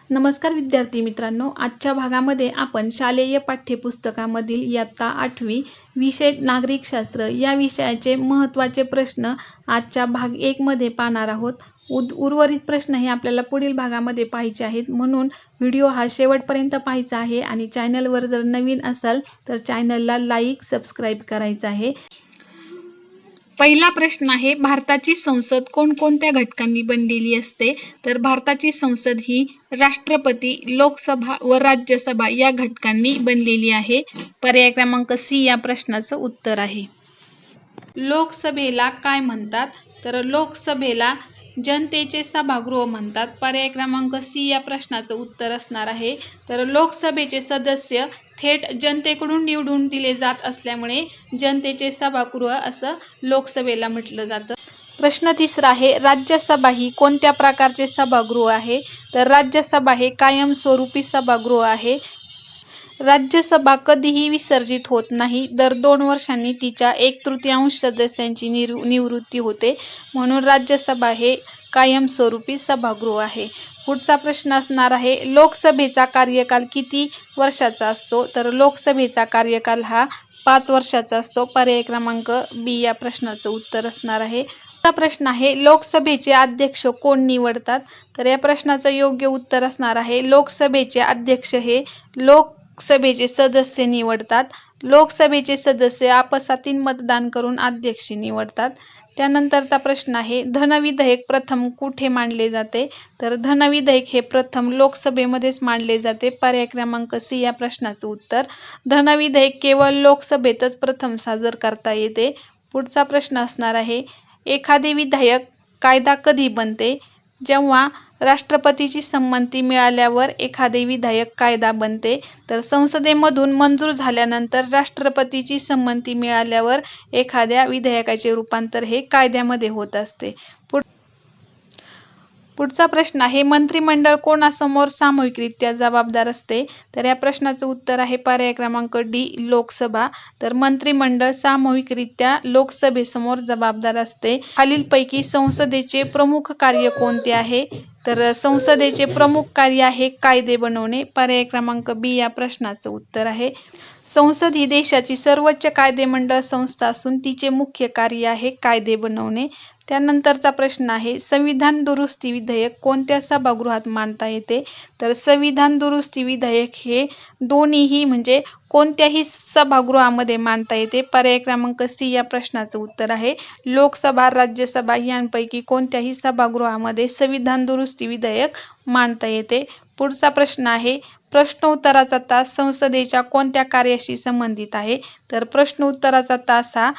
नमस्कार विद्यार्थी मित्रांनो, आजच्या भागामध्ये आपण शालेय पाठ्यपुस्तकामधील इयत्ता 8वी विषय नागरिकशास्त्र या विषयाचे महत्त्वाचे प्रश्न आजच्या भाग 1 मध्ये पाहणार आहोत। उर्वरित प्रश्न हे आपल्याला पुढील भागामध्ये पाहायचे आहेत, म्हणून व्हिडिओ हा शेवटपर्यंत पाहायचा आहे आणि चॅनलवर जर नवीन असाल तर चॅनलला लाईक, सबस्क्राईब करायचं आहे। पहिला प्रश्न आहे, भारताची संसद कोणकोणत्या घटकांनी बनलेली असते? तर भारताची संसद ही राष्ट्रपती, लोकसभा व राज्यसभा या घटकांनी बनलेली आहे। पर्याय क्रमांक सी या प्रश्नाचं उत्तर आहे। लोकसभेला काय म्हणतात? तर लोकसभेला जनतेचे सभागृह म्हणतात। पर्याय क्रमांक सी या प्रश्नाचं उत्तर असणार आहे। तर लोकसभेचे सदस्य थेट जनतेकडून निवडून दिले जात असल्यामुळे जनतेचे सभागृह असं लोकसभेला म्हटलं जातं। प्रश्न तिसरा आहे, राज्यसभा ही कोणत्या प्रकारचे सभागृह आहे? तर राज्यसभा हे कायमस्वरूपी सभागृह आहे। राज्यसभा कधीही विसर्जित होत नाही। दर 2 वर्षांनी तिच्या 1/3 सदस्यांची निवृत्ती होते, म्हणून राज्यसभा हे कायमस्वरूपी सभागृह आहे। पुढचा प्रश्न असणार आहे, लोकसभेचा कार्यकाल किती वर्षाचा असतो? तर लोकसभेचा कार्यकाल हा 5 वर्षाचा असतो। पर्याय क्रमांक बी या प्रश्नाचं उत्तर असणार आहे। पुढचा प्रश्न आहे, लोकसभेचे अध्यक्ष कोण निवडतात? तर या प्रश्नाचं योग्य उत्तर असणार आहे, लोकसभेचे अध्यक्ष हे लोकसभेचे सदस्य निवडतात। लोकसभेचे सदस्य आपसातील मतदान करून अध्यक्ष निवडतात। त्यानंतरचा प्रश्न आहे, धनविधेयक प्रथम कुठे मांडले जाते? तर धनविधेयक हे प्रथम लोकसभेमध्येच मांडले जाते। पर्याय क्रमांक सी या प्रश्नाचं उत्तर। धनविधेयक केवळ लोकसभेतच प्रथम सादर करता येते। पुढचा प्रश्न असणार आहे, एखादे विधेयक कायदा कधी बनते? जेव्हा राष्ट्रपतीची संमती मिळाल्यावर एखादे विधेयक कायदा बनते। तर संसदेमधून मंजूर झाल्यानंतर राष्ट्रपतीची संमती मिळाल्यावर एखाद्या विधेयकाचे रूपांतर हे कायद्यामध्ये होत असते। पुढचा प्रश्न आहे, मंत्रिमंडळ कोणासमोर सामूहिकरित्या जबाबदार असते? तर या प्रश्नाचं उत्तर आहे पर्याय क्रमांक डी, लोकसभा। तर मंत्रिमंडळ सामूहिकरित्या लोकसभेसमोर जबाबदार असते। खालीलपैकी संसदेचे प्रमुख कार्य कोणते आहे? तर संसदेचे प्रमुख कार्य आहे कायदे बनवणे। पर्याय क्रमांक बी या प्रश्नाचं उत्तर आहे। संसद ही देशाची सर्वोच्च कायदेमंडळ संस्था असून तिचे मुख्य कार्य आहे कायदे बनवणे। त्यानंतरचा प्रश्न आहे, संविधान दुरुस्ती विधेयक कोणत्या सभागृहात मांडता येते? तर संविधान दुरुस्ती विधेयक हे दोन्हीही म्हणजे कोणत्याही सभागृहामध्ये मांडता येते। पर्याय क्रमांक सी या प्रश्नाचं उत्तर आहे, लोकसभा, राज्यसभा यांपैकी कोणत्याही सभागृहामध्ये संविधान दुरुस्ती विधेयक मांडता येते। पुढचा प्रश्न आहे, प्रश्न उत्तराचा तास संसदेच्या कोणत्या कार्याशी संबंधित आहे? तर प्रश्न उत्तराचा तास हा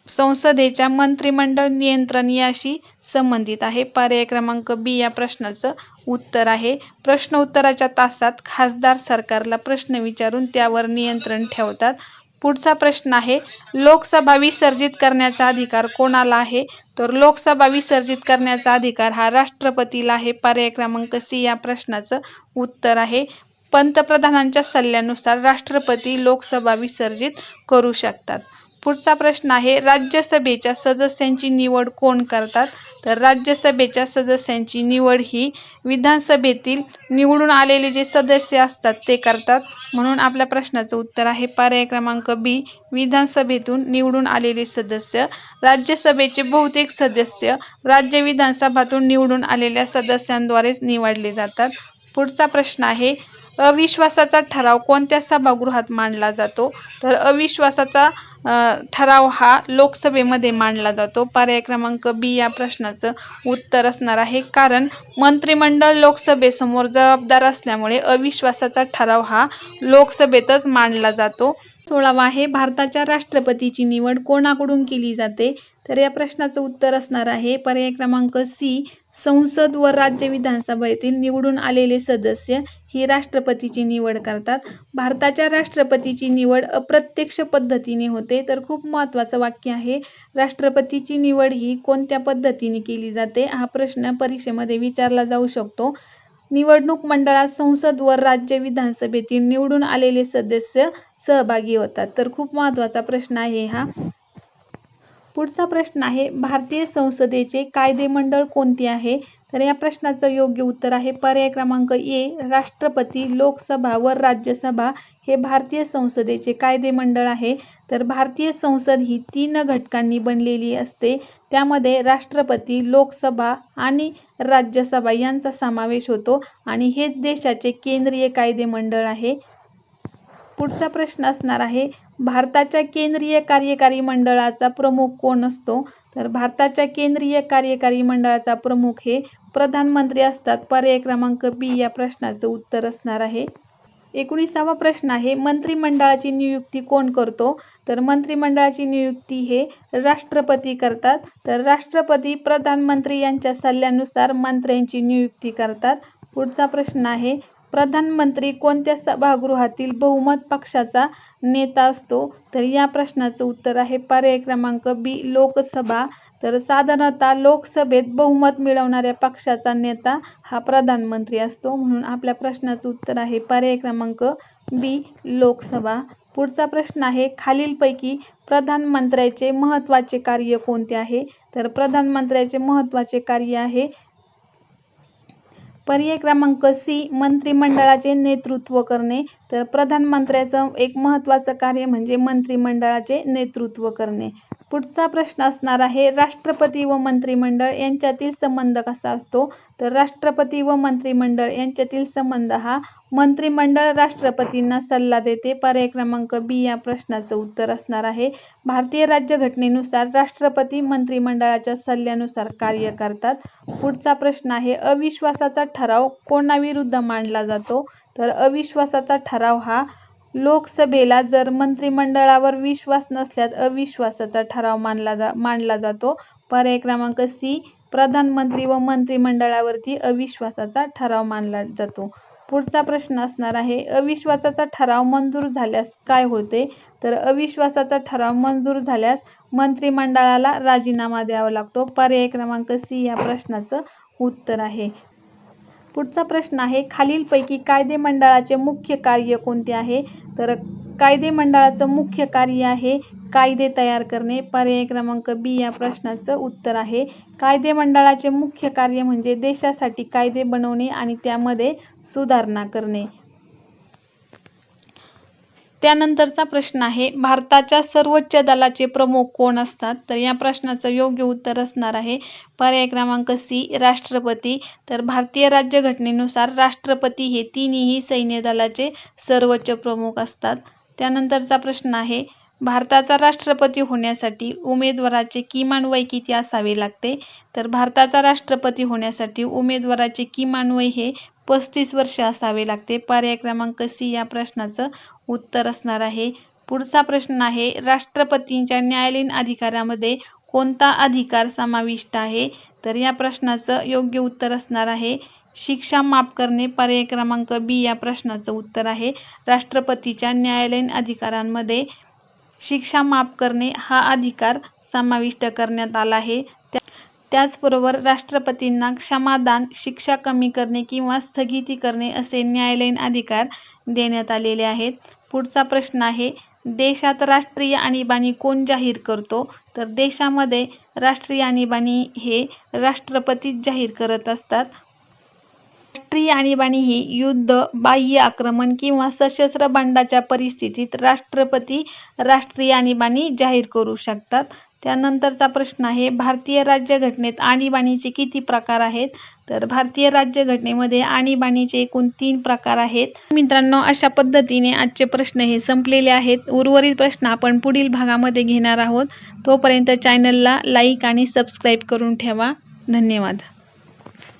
संसदेच्या मंत्रिमंडळ नियंत्रण याशी संबंधित आहे। पर्याय क्रमांक बी या प्रश्नाचं उत्तर आहे। प्रश्न उत्तराच्या तासात खासदार सरकारला प्रश्न विचारून त्यावर नियंत्रण ठेवतात। पुढचा प्रश्न आहे, लोकसभा विसर्जित करण्याचा अधिकार कोणाला आहे? तर लोकसभा विसर्जित करण्याचा अधिकार हा राष्ट्रपतीला आहे। पर्याय क्रमांक सी या प्रश्नाचं उत्तर आहे। पंतप्रधानांच्या सल्ल्यानुसार राष्ट्रपती लोकसभा विसर्जित करू शकतात। पुढचा प्रश्न आहे, राज्यसभेच्या सदस्यांची निवड कोण करतात? तर राज्यसभेच्या सदस्यांची निवड ही विधानसभेतील निवडून आलेले जे सदस्य असतात ते करतात, म्हणून आपल्या प्रश्नाचं उत्तर आहे पर्याय क्रमांक बी, विधानसभेतून निवडून आलेले सदस्य। राज्यसभेचे बहुतेक सदस्य राज्य विधानसभातून निवडून आलेल्या सदस्यांद्वारेच निवडले जातात। पुढचा प्रश्न आहे, अविश्वासाचा ठराव कोणत्या सभागृहात मांडला जातो? तर अविश्वासाचा ठराव हा लोकसभेमध्ये मांडला जातो। पर्याय क्रमांक बी या प्रश्नाचं उत्तर असणार आहे, कारण मंत्रिमंडळ लोकसभेसमोर जबाबदार असल्यामुळे अविश्वासाचा ठराव हा लोकसभेतच मांडला जातो। 16वा आहे, भारताच्या राष्ट्रपतीची निवड कोणाकडून केली जाते? तर या प्रश्नाचं उत्तर असणार आहे पर्याय क्रमांक सी, संसद व राज्य विधानसभेतील निवडून आलेले सदस्य ही राष्ट्रपतीची निवड करतात। भारताच्या राष्ट्रपतीची निवड अप्रत्यक्ष पद्धतीने होते। तर खूप महत्त्वाचं वाक्य आहे, राष्ट्रपतीची निवड ही कोणत्या पद्धतीने केली जाते? हा प्रश्न परीक्षेमध्ये विचारला जाऊ शकतो। निवडणूक मंडळात संसद व राज्य विधानसभेतील निवडून आलेले सदस्य सहभागी होतात। तर खूप महत्त्वाचा प्रश्न आहे हा। पुढचा प्रश्न आहे, भारतीय संसदेचे कायदेमंडळ कोणते आहे? तर या प्रश्नाचं योग्य उत्तर आहे पर्याय क्रमांक ए, राष्ट्रपती, लोकसभा व राज्यसभा हे भारतीय संसदेचे कायदेमंडळ आहे. तर भारतीय संसद ही 3 घटकांनी बनलेली असते. त्यामध्ये राष्ट्रपती, लोकसभा आणि राज्यसभा यांचा समावेश होतो आणि हे देशाचे केंद्रीय कायदेमंडळ आहे. पुढचा प्रश्न असणार आहे, भारताच्या केंद्रीय कार्यकारी मंडळाचा प्रमुख कोण असतो? तर भारताच्या केंद्रीय कार्यकारी मंडळाचा प्रमुख हे प्रधानमंत्री असतात. पर्याय क्रमांक बी या प्रश्नाचं उत्तर असणार आहे. 19वा प्रश्न आहे, मंत्रिमंडळाची नियुक्ती कोण करतो? तर मंत्रिमंडळाची नियुक्ती हे राष्ट्रपती करतात. तर राष्ट्रपती प्रधानमंत्री यांच्या सल्ल्यानुसार मंत्र्यांची नियुक्ती करतात. पुढचा प्रश्न आहे, प्रधानमंत्री कोणत्या सभागृहातील बहुमत पक्षाचा नेता असतो? तर या प्रश्नाचं उत्तर आहे पर्याय क्रमांक बी, लोकसभा. तर साधारणतः लोकसभेत बहुमत मिळवणाऱ्या पक्षाचा नेता हा प्रधानमंत्री असतो, म्हणून आपल्या प्रश्नाचं उत्तर आहे पर्याय क्रमांक बी, लोकसभा. पुढचा प्रश्न आहे, खालीलपैकी प्रधानमंत्र्याचे महत्त्वाचे कार्य कोणते आहे? तर प्रधानमंत्र्याचे महत्त्वाचे कार्य आहे पर्याय क्रमांक सी, मंत्रिमंडळाचे नेतृत्व करणे. तर प्रधानमंत्र्याचं एक महत्त्वाचं कार्य म्हणजे मंत्रिमंडळाचे नेतृत्व करणे. पुढचा प्रश्न असणार आहे, राष्ट्रपती व मंत्रिमंडळ यांच्यातील संबंध कसा असतो? तर राष्ट्रपती व मंत्रिमंडळ यांच्यातील संबंध हा मंत्रिमंडळ राष्ट्रपतींना सल्ला देते. पर्याय क्रमांक बी या प्रश्नाचं उत्तर असणार आहे. भारतीय राज्यघटनेनुसार राष्ट्रपती मंत्रिमंडळाच्या सल्ल्यानुसार कार्य करतात. पुढचा प्रश्न आहे, अविश्वासाचा ठराव कोणाविरुद्ध मांडला जातो? तर अविश्वासाचा ठराव हा लोकसभेला जर मंत्रिमंडळावर विश्वास नसल्यास अविश्वासाचा ठराव मांडला जातो. पर्याय क्रमांक सी, प्रधानमंत्री व मंत्रिमंडळावरती अविश्वासाचा ठराव मांडला जातो. पुढचा प्रश्न असणार आहे, अविश्वासाचा ठराव मंजूर झाल्यास काय होते? तर अविश्वासाचा ठराव मंजूर झाल्यास मंत्रिमंडळाला राजीनामा द्यावा लागतो. पर्याय क्रमांक सी या प्रश्नाचं उत्तर आहे. पुढचा प्रश्न आहे, खालीलपैकी कायदेमंडळाचे मुख्य कार्य कोणते आहे? तर कायदेमंडळाचं मुख्य कार्य आहे कायदे तयार करणे. पर्याय क्रमांक बी या प्रश्नाचं उत्तर आहे. कायदेमंडळाचे मुख्य कार्य म्हणजे देशासाठी कायदे बनवणे आणि त्यामध्ये सुधारणा करणे. त्यानंतरचा प्रश्न आहे, भारताच्या सर्वोच्च दलाचे प्रमुख कोण असतात? तर या प्रश्नाचं योग्य उत्तर असणार आहे पर्याय क्रमांक सी, राष्ट्रपती. तर भारतीय राज्यघटनेनुसार राष्ट्रपती हे तिन्ही सैन्य दलाचे सर्वोच्च प्रमुख असतात. त्यानंतरचा प्रश्न आहे, भारताचा राष्ट्रपती होण्यासाठी उमेदवाराचे किमान वय किती असावे लागते? तर भारताचा राष्ट्रपती होण्यासाठी उमेदवाराचे किमान वय हे 35 वर्ष असावे लागते. पर्याय क्रमांक सी या प्रश्नाचं उत्तर असणार आहे. पुढचा प्रश्न आहे, राष्ट्रपतींच्या न्यायालयीन अधिकारामध्ये कोणता अधिकार समाविष्ट आहे? तर या प्रश्नाचं योग्य उत्तर असणार आहे शिक्षा माफ करणे. पर्याय क्रमांक बी या प्रश्नाचं उत्तर आहे. राष्ट्रपतीच्या न्यायालयीन अधिकारांमध्ये शिक्षा माफ करणे हा अधिकार समाविष्ट करण्यात आला आहे. त्याचबरोबर राष्ट्रपतींना क्षमादान, शिक्षा कमी करणे किंवा स्थगिती करणे असे न्यायालयीन अधिकार देण्यात आलेले आहेत. पुढचा प्रश्न आहे, देशात राष्ट्रीय आणीबाणी कोण जाहीर करतो? तर देशामध्ये राष्ट्रीय आणीबाणी हे राष्ट्रपतीच जाहीर करत असतात. राष्ट्रीय आणीबाणी ही युद्ध, बाह्य आक्रमण किंवा सशस्त्र बंडाच्या परिस्थितीत राष्ट्रपती राष्ट्रीय आणीबाणी जाहीर करू शकतात. त्यानंतरचा प्रश्न आहे, भारतीय राज्यघटनेत आणीबाणीचे किती प्रकार आहेत? तर भारतीय राज्यघटनेमध्ये आणीबाणीचे एकूण 3 प्रकार आहेत. मित्रांनो, अशा पद्धतीने आजचे प्रश्न हे संपलेले आहेत. उर्वरित प्रश्न आपण पुढील भागामध्ये घेणार आहोत. तोपर्यंत चॅनलला लाईक आणि सबस्क्राईब करून ठेवा. धन्यवाद.